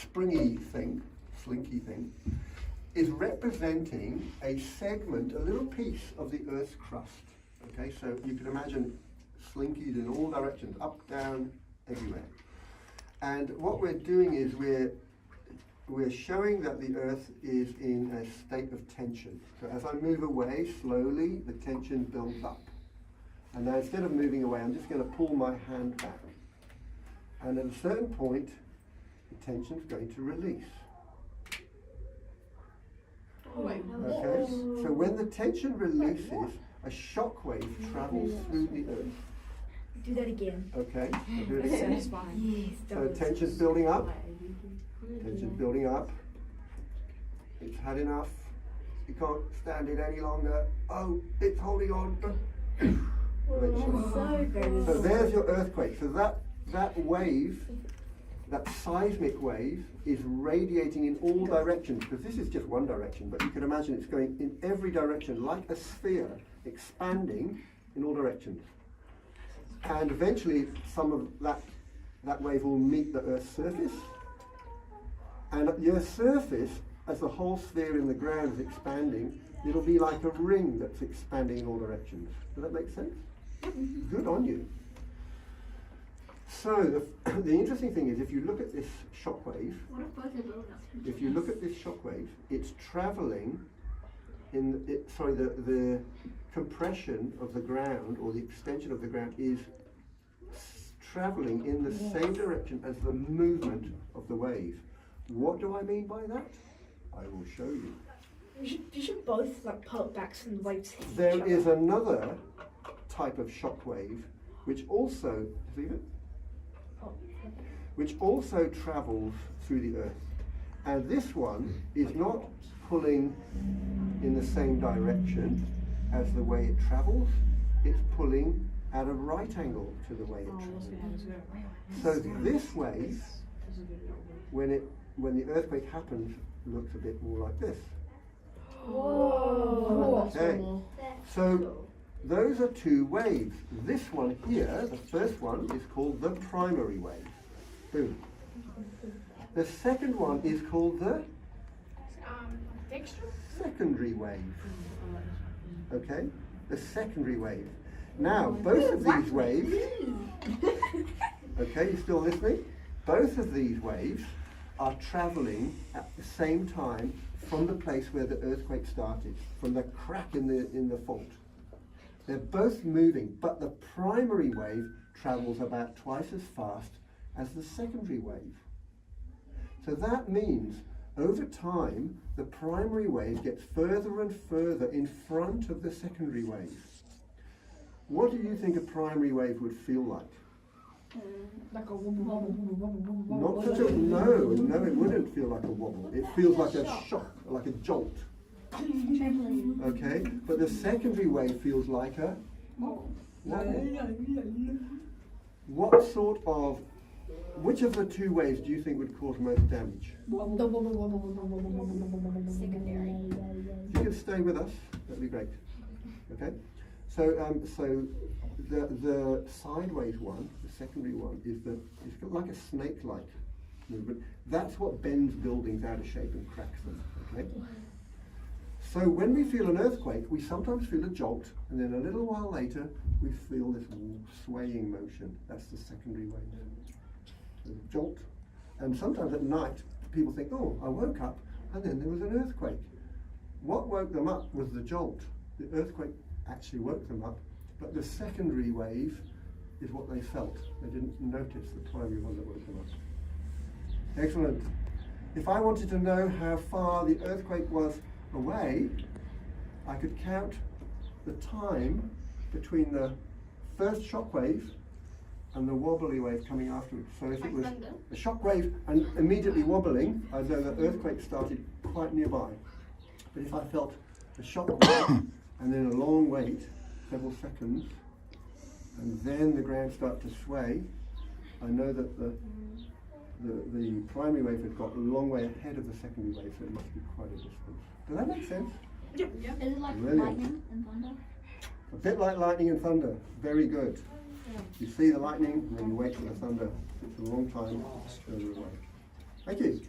springy thing, Slinky thing, is representing a segment, a little piece of the Earth's crust. Okay, so you can imagine Slinkies in all directions, up, down, everywhere. And what we're doing is we're showing that the Earth is in a state of tension. So as I move away slowly, the tension builds up. And now instead of moving away, I'm just going to pull my hand back. And at a certain point, the tension is going to release. Okay? So when the tension releases, a shock wave travels through the Earth. Do that again. Okay, I'll do it again. Yes, So tension's building up. Tension's building up. It's had enough. You can't stand it any longer. Oh, it's holding on. So there's your earthquake. So that wave, that seismic wave, is radiating in all directions, because this is just one direction, but you can imagine it's going in every direction, like a sphere, expanding in all directions. And eventually some of that wave will meet the Earth's surface. And at the Earth's surface, as the whole sphere in the ground is expanding, it'll be like a ring that's expanding in all directions. Does that make sense? Good on you. So the interesting thing is, if you look at this shock wave, it's traveling in the compression of the ground, or the extension of the ground, is traveling in the same direction as the movement of the wave. What do I mean by that? I will show you. You should both like pull it back so the waves hit each There other. is another type of shock wave which also, which also travels through the Earth. And this one is not pulling in the same direction as the way it travels, it's pulling at a right angle to the way it travels. So this wave, when the earthquake happens, looks a bit more like this. Whoa. Okay. So those are two waves. This one here, the first one, is called the primary wave. Boom. The second one is called the secondary wave. Okay? The secondary wave. Now, both of these waves, okay, you still listening? Both of these waves are traveling at the same time from the place where the earthquake started, from the crack in the fault. They're both moving, but the primary wave travels about twice as fast as the secondary wave. So that means over time, the primary wave gets further and further in front of the secondary wave. What do you think a primary wave would feel like? Like a wobble. Not such a, no, it wouldn't feel like a wobble. It feels like a shock, like a jolt. Okay, but the secondary wave feels like a wobble. What sort of, which of the two waves do you think would cause most damage? The secondary. If you can stay with us, that'd be great. Okay, so the sideways one, the secondary one, it's like a snake-like movement. That's what bends buildings out of shape and cracks them. Okay. So when we feel an earthquake, we sometimes feel a jolt, and then a little while later, we feel this swaying motion. That's the secondary wave. So jolt, and sometimes at night, people think, oh, I woke up, and then there was an earthquake. What woke them up was the jolt. The earthquake actually woke them up, but the secondary wave is what they felt. They didn't notice the primary one that woke them up. Excellent. If I wanted to know how far the earthquake was away, I could count the time between the first shock wave and the wobbly wave coming afterwards. So if it was a shock wave and immediately wobbling, I know the earthquake started quite nearby. But if I felt a shock wave and then a long wait, several seconds, and then the ground started to sway, I know that the primary wave had got a long way ahead of the secondary wave, so it must be quite a distance. Does that make sense? Yep. Is it like Brilliant. lightning and thunder? A bit like lightning and thunder. Very good. You see the lightning and then you wait for the thunder. It's a long time further away. Thank you.